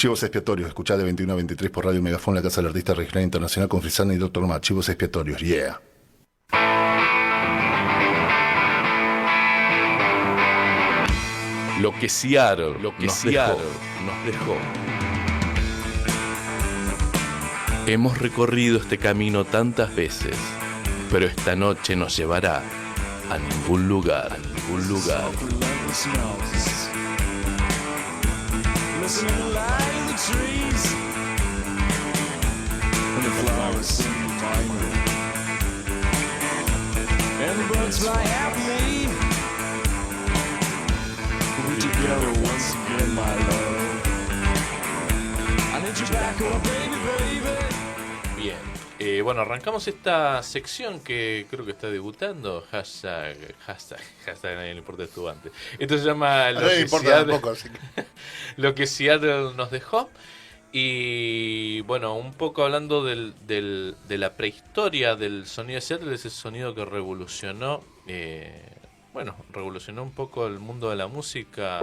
Chivos expiatorios, escuchá de 21 a 23 por Radio Megafón, la Casa del Artista Regional Internacional con Frisana y Doctor Mar. Chivos expiatorios, yeah. Lo que Seattle nos dejó. Hemos recorrido este camino tantas veces, pero esta noche nos llevará a ningún lugar, Bien, bueno, arrancamos esta sección que creo que está debutando. Hashtag, a nadie le importa estudiante. Esto se llama Lo que Seattle nos dejó. Y bueno, un poco hablando de la prehistoria del sonido de Seattle, ese sonido que revolucionó, revolucionó un poco el mundo de la música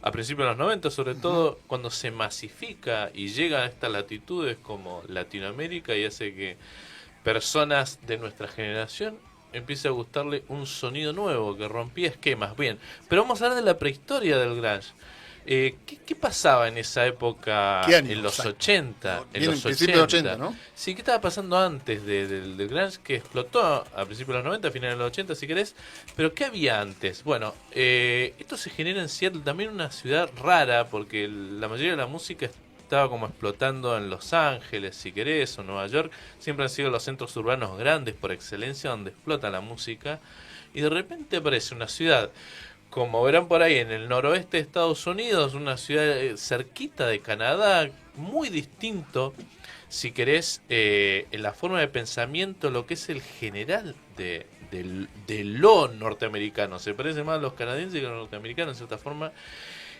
a principios de los 90, sobre todo cuando se masifica y llega a estas latitudes como Latinoamérica y hace que personas de nuestra generación empiece a gustarle un sonido nuevo que rompía esquemas. Bien, pero vamos a hablar de la prehistoria del grunge. ¿Qué pasaba en esa época, en los 80? En los 80, ¿no? Sí, ¿qué estaba pasando antes del grunge que explotó a principios de los 90, a finales de los 80, si querés? Pero ¿qué había antes? Bueno, esto se genera en Seattle, también una ciudad rara, porque la mayoría de la música estaba como explotando en Los Ángeles, si querés, o Nueva York. Siempre han sido los centros urbanos grandes por excelencia donde explota la música. Y de repente aparece una ciudad, como verán por ahí, en el noroeste de Estados Unidos, una ciudad cerquita de Canadá, muy distinto, si querés, en la forma de pensamiento, lo que es el general de lo norteamericano. Se parece más a los canadienses que a los norteamericanos, en cierta forma.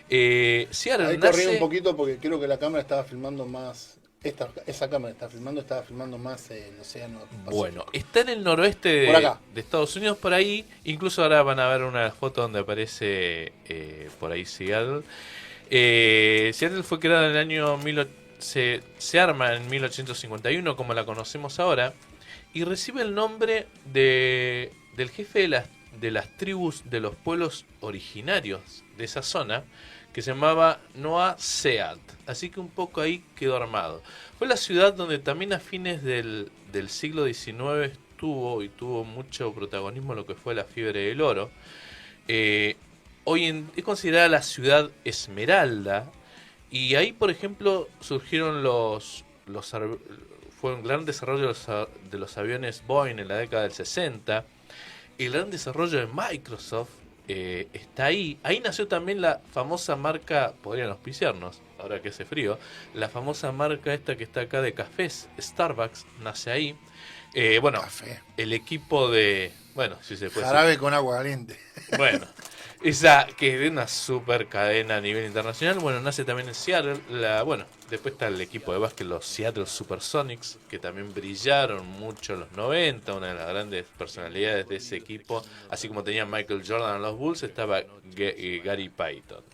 Seattle ahí corrí un poquito porque creo que la cámara estaba filmando más... Esa cámara estaba filmando más el océano Pacífico. Bueno, está en el noroeste de Estados Unidos, por ahí. Incluso ahora van a ver una foto donde aparece por ahí Seattle. Seattle fue creada en el año... Se arma en 1851, como la conocemos ahora, y recibe el nombre del jefe de las tribus de los pueblos originarios de esa zona, que se llamaba Noah Seat. Así que un poco ahí quedó armado. Fue la ciudad donde también a fines del siglo XIX tuvo mucho protagonismo lo que fue la fiebre del oro. Es considerada la ciudad Esmeralda, y ahí, por ejemplo, surgieron fue un gran desarrollo de los aviones Boeing en la década del 60. El gran desarrollo de Microsoft está ahí. Ahí nació también la famosa marca, podrían auspiciarnos, ahora que hace frío, la famosa marca esta que está acá de cafés, Starbucks, nace ahí. Café. El equipo de... Bueno, si se puede jarabe con agua caliente. Bueno, esa que es de una super cadena a nivel internacional. Bueno, nace también en Seattle. Después está el equipo de básquet, los Seattle Supersonics, que también brillaron mucho en los 90. Una de las grandes personalidades de ese equipo, así como tenía Michael Jordan en los Bulls, estaba Gary Payton.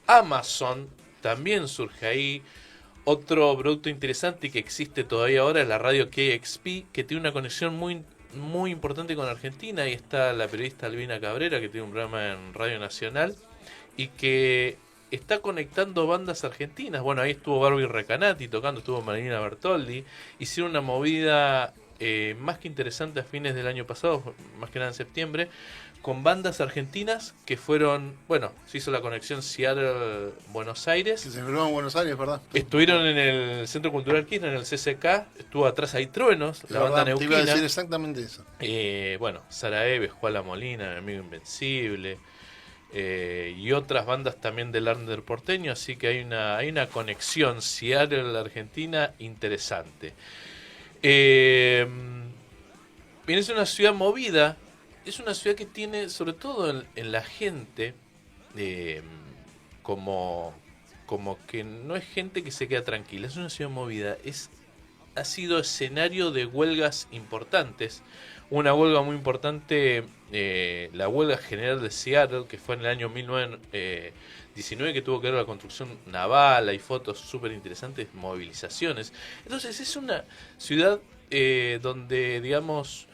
Amazon también surge ahí. Otro producto interesante que existe todavía ahora es la radio KXP, que tiene una conexión muy importante con Argentina. Ahí está la periodista Albina Cabrera, que tiene un programa en Radio Nacional y que está conectando bandas argentinas. Bueno, ahí estuvo Barbie Recanati tocando, estuvo Marina Bertoldi. Hicieron una movida más que interesante a fines del año pasado, más que nada en septiembre, con bandas argentinas que fueron, se hizo la conexión Seattle-Buenos Aires. Que se filmó en Buenos Aires, ¿verdad? Estuvieron en el Centro Cultural Kirchner, en el CCK, estuvo atrás ahí Truenos, la banda neuquina. Te iba a decir exactamente eso. Sara Eves, Juana Molina, Mi Amigo Invencible, y otras bandas también del under porteño, así que hay una conexión Seattle-Argentina interesante. Es una ciudad movida. Es una ciudad que tiene, sobre todo en la gente, como que no es gente que se queda tranquila. Es una ciudad movida. Ha sido escenario de huelgas importantes. Una huelga muy importante, la huelga general de Seattle, que fue en el año XIX que tuvo que ver con la construcción naval, hay fotos súper interesantes, movilizaciones. Entonces es una ciudad donde, digamos,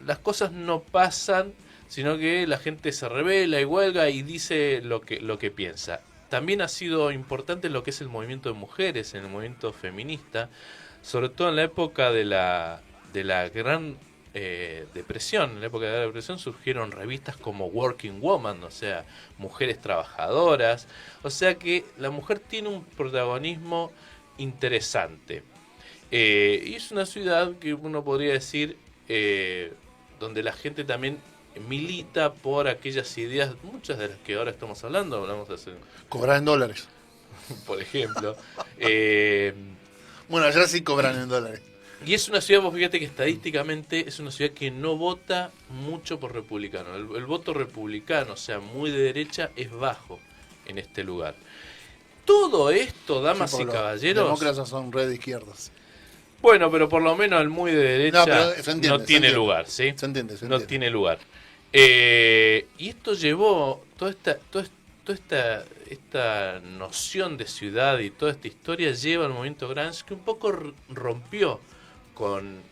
las cosas no pasan, sino que la gente se rebela y huelga y dice lo que piensa. También ha sido importante lo que es el movimiento de mujeres, en el movimiento feminista, sobre todo en la época de la gran depresión. En la época de la depresión surgieron revistas como Working Woman, o sea, mujeres trabajadoras. O sea que la mujer tiene un protagonismo interesante. Y es una ciudad que uno podría decir donde la gente también milita por aquellas ideas, muchas de las que ahora estamos hablando, hablamos de hacer, Cobrar en dólares. por ejemplo. Bueno, allá sí cobran en dólares. Y es una ciudad, vos fíjate que estadísticamente es una ciudad que no vota mucho por republicano. El voto republicano, o sea, muy de derecha, es bajo en este lugar. Todo esto, damas Sí, y los caballeros... demócratas son red de izquierdas. Bueno, pero por lo menos el muy de derecha No, pero se entiende, no se tiene entiende. lugar, ¿sí? Se entiende, se No entiende. tiene lugar. Y esto llevó, toda esta noción de ciudad y toda esta historia lleva al movimiento grunge, que un poco rompió con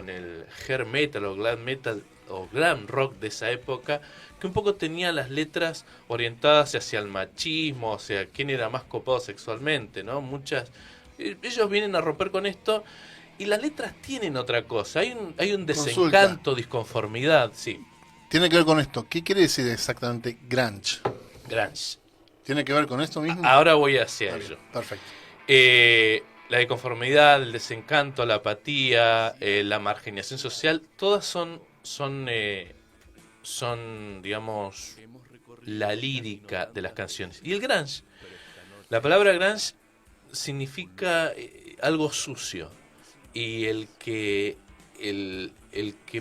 el hair metal o glam metal o glam rock de esa época, que un poco tenía las letras orientadas hacia el machismo, o sea, quién era más copado sexualmente, ¿no? Ellos vienen a romper con esto y las letras tienen otra cosa, hay un desencanto, disconformidad, sí. Tiene que ver con esto. ¿Qué quiere decir exactamente grunge? Grunge. ¿Tiene que ver con esto mismo? Ahora voy hacia Está bien, ello. perfecto. La disconformidad, el desencanto, la apatía, la marginación social, todas son, digamos, la lírica de las canciones. Y el grunge, la palabra grunge significa algo sucio. Y el que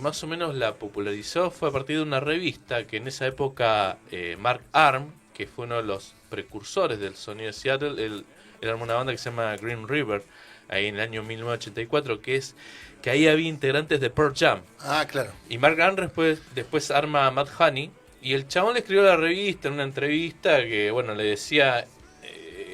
más o menos la popularizó fue a partir de una revista que en esa época Mark Arm, que fue uno de los precursores del sonido de Seattle, él era una banda que se llama Green River, ahí en el año 1984, que ahí había integrantes de Pearl Jam. Ah, claro. Y Mark Arm después arma a Matt Honey, y el chabón le escribió a la revista en una entrevista que, bueno, le decía,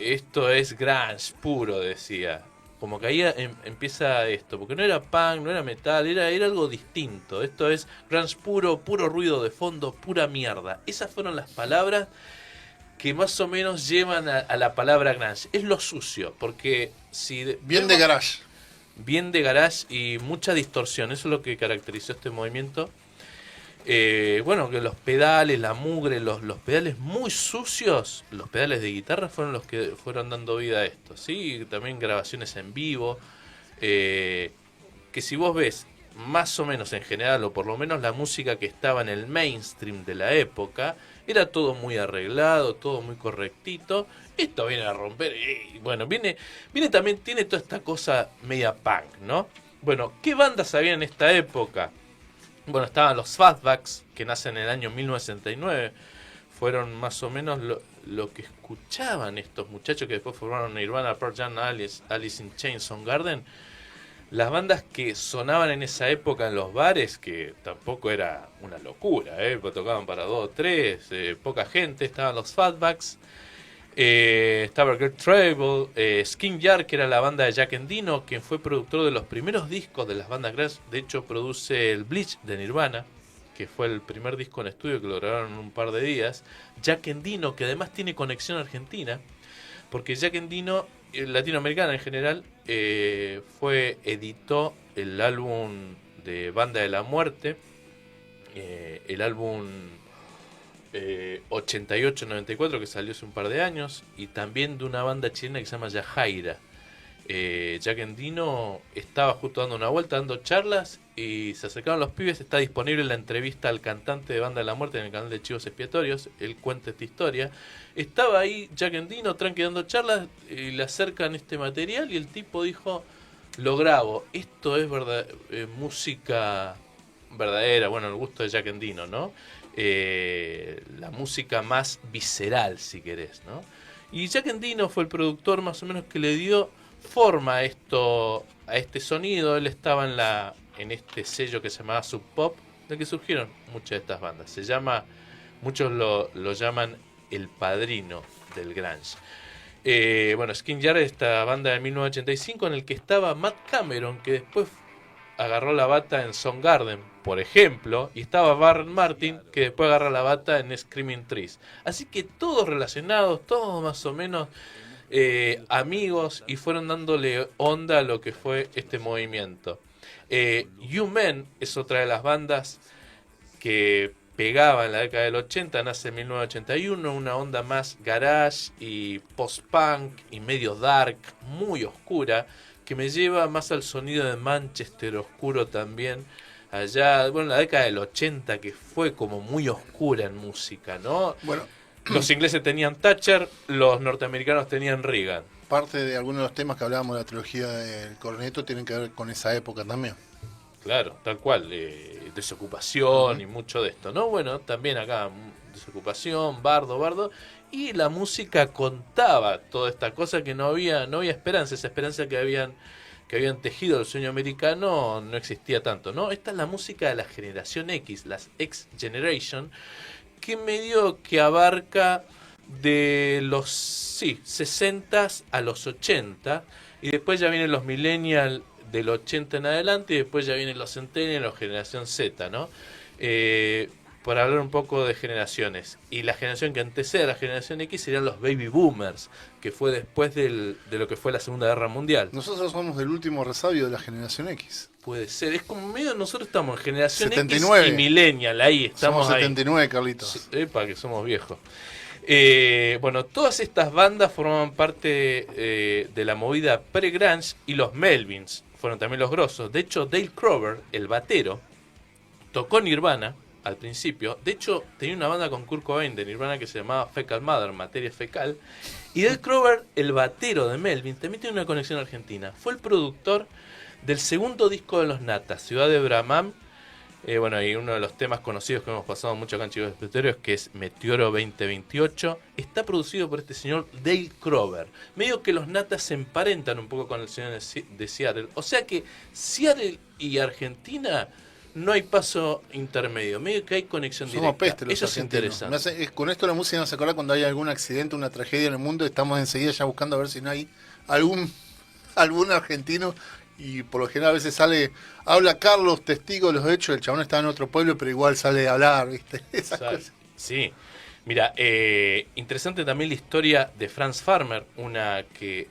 esto es grunge puro, decía. Como que ahí empieza esto, porque no era punk, no era metal, era algo distinto. Esto es grunge puro ruido de fondo, pura mierda. Esas fueron las palabras que más o menos llevan a la palabra grunge. Es lo sucio, porque si... Bien de garage. Bien de garage y mucha distorsión, eso es lo que caracterizó este movimiento. Bueno, que los pedales, la mugre, los pedales muy sucios, los pedales de guitarra fueron los que fueron dando vida a esto, ¿sí? También grabaciones en vivo, que si vos ves más o menos en general, o por lo menos la música que estaba en el mainstream de la época, era todo muy arreglado, todo muy correctito. Esto viene a romper, y bueno, viene también, tiene toda esta cosa media punk, ¿no? Bueno, ¿qué bandas había en esta época? Bueno, estaban los Fatbacks, que nacen en el año 1969. Fueron más o menos lo que escuchaban estos muchachos que después formaron Nirvana, Pearl Jam, Alice in Chains, Soundgarden. Las bandas que sonaban en esa época en los bares, que tampoco era una locura, porque tocaban para 2 o 3, poca gente. Estaban los Fatbacks, estaba Kurt Trable, Skin Yard, que era la banda de Jack Endino, quien fue productor de los primeros discos de las bandas grunge. De hecho, produce el Bleach de Nirvana, que fue el primer disco en estudio que lo grabaron en un par de días. Jack Endino, que además tiene conexión argentina, porque Jack Endino, latinoamericana en general, editó el álbum de Banda de la Muerte, el álbum 88-94 que salió hace un par de años, y también de una banda chilena que se llama Yajaira. Jack Endino estaba justo dando una vuelta, dando charlas, y se acercaron los pibes. Está disponible la entrevista al cantante de Banda de la Muerte en el canal de Chivos Expiatorios. Él cuenta esta historia. Estaba ahí Jack Endino tranqui dando charlas, y le acercan este material y el tipo dijo: lo grabo, esto es música verdadera. Bueno, el gusto de Jack Endino, ¿no? La música más visceral, si querés, ¿no? Y Jack Endino fue el productor más o menos que le dio forma a este sonido. Él estaba en este sello que se llamaba Sub Pop, del que surgieron muchas de estas bandas. Muchos lo llaman el padrino del grunge. Bueno, Skin Yard, esta banda de 1985 en el que estaba Matt Cameron, que después agarró la bata en Soundgarden, por ejemplo, y estaba Barry Martin, que después agarra la bata en Screaming Trees. Así que todos relacionados, todos más o menos amigos, y fueron dándole onda a lo que fue este movimiento. U-Men es otra de las bandas que pegaba en la década del 80, nace en 1981, una onda más garage y post-punk y medio dark, muy oscura, que me lleva más al sonido de Manchester oscuro también, allá, bueno, en la década del 80, que fue como muy oscura en música, ¿no? Bueno, Los ingleses tenían Thatcher, los norteamericanos tenían Reagan. parte de algunos de los temas que hablábamos de la trilogía del Corneto tienen que ver con esa época también. Claro, tal cual, desocupación y mucho de esto, ¿no? Bueno, también acá desocupación, bardo, y la música contaba toda esta cosa que no había esperanza, esa esperanza que habían tejido el sueño americano no existía tanto, ¿no? Esta es la música de la generación X, las X Generation, que medio que abarca de los 60 a los 80, y después ya vienen los millennials del 80 en adelante, y después ya vienen los centennials, la generación Z, ¿no? Por hablar un poco de generaciones. Y la generación que antecede a la generación X serían los baby boomers, que fue después de lo que fue la Segunda Guerra Mundial. Nosotros somos del último resabio de la generación X. Puede ser, es como medio, nosotros estamos en generación 79. X y millennial, ahí estamos. Somos 79, Carlitos. Sí, epa, que somos viejos. Bueno, todas estas bandas formaban parte de la movida pre-grunge, y los Melvins fueron también los grosos. De hecho, Dale Crover, el batero, tocó Nirvana al principio. De hecho, tenía una banda con Kurt Cobain de Nirvana que se llamaba Fecal Mother, materia fecal. Y Dale Crover, el batero de Melvin, también tiene una conexión argentina. Fue el productor del segundo disco de los Natas, Ciudad de Brahman. Bueno, y uno de los temas conocidos que hemos pasado mucho acá en Chicos Expiatorios, que es Meteoro 2028, está producido por este señor Dale Crover. Medio que los Natas se emparentan un poco con el señor de Seattle. O sea que Seattle y Argentina no hay paso intermedio, medio que hay conexión directa. Somos peste los Eso es argentinos. interesante. Con esto la música nos acuerda cuando hay algún accidente, una tragedia en el mundo, estamos enseguida ya buscando a ver si no hay algún argentino. Y por lo general a veces habla Carlos, testigo de los hechos, el chabón está en otro pueblo, pero igual sale a hablar, ¿viste? Esas cosas. Sí, mira, interesante también la historia de Franz Farmer, una que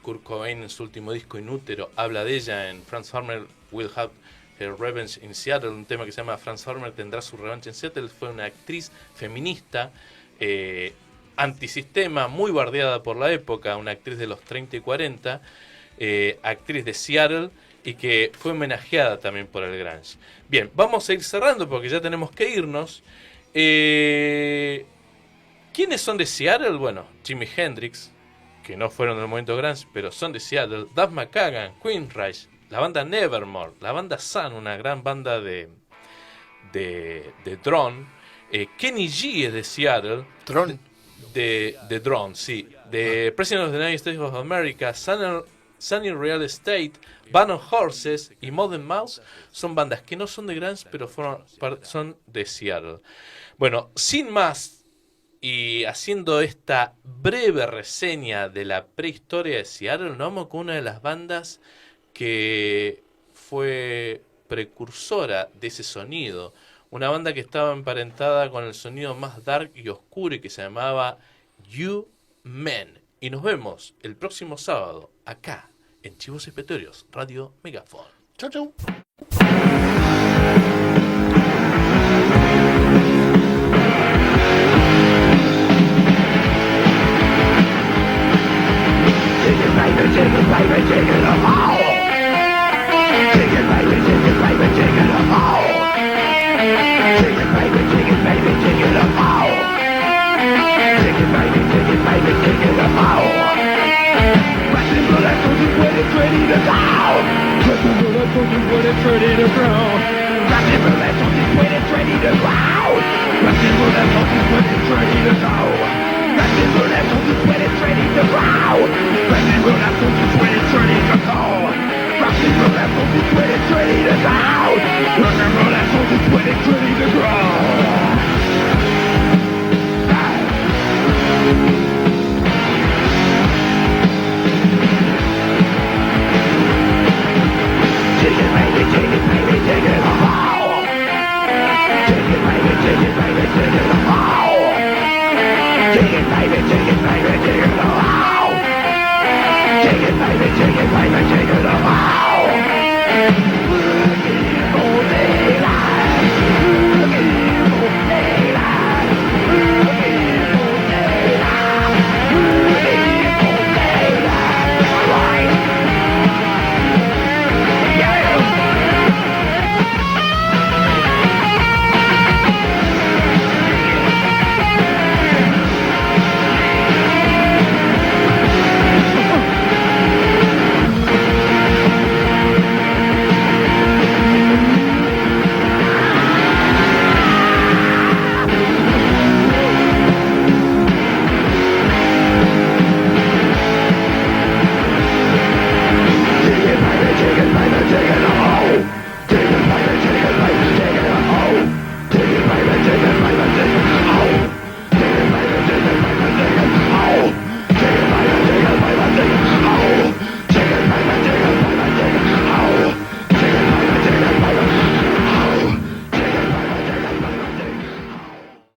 Kurt Cobain en su último disco Inútero habla de ella en Franz Farmer Will Have Her Revenge in Seattle, un tema que se llama Franz Farmer tendrá su revancha en Seattle. Fue una actriz feminista, antisistema, muy bardeada por la época, una actriz de los 30 y 40, actriz de Seattle, y que fue homenajeada también por el grunge. Bien, vamos a ir cerrando porque ya tenemos que irnos. ¿Quiénes son de Seattle? Bueno, Jimi Hendrix, que no fueron del movimiento grunge, pero son de Seattle. Duff McKagan, Queensrÿche, la banda Nevermore, la banda Sun, una gran banda de drone. Kenny G es de Seattle. ¿Tron? De drone, sí. De President of the United States of America, Sunny Real Estate, Band of Horses y Modern Mouse son bandas que no son de grunge, pero son de Seattle. Bueno, sin más, y haciendo esta breve reseña de la prehistoria de Seattle, nos vamos con una de las bandas que fue precursora de ese sonido. Una banda que estaba emparentada con el sonido más dark y oscuro y que se llamaba U-Men. Y nos vemos el próximo sábado acá en Chivos Expiatorios, Radio Megafon. Chau, chau.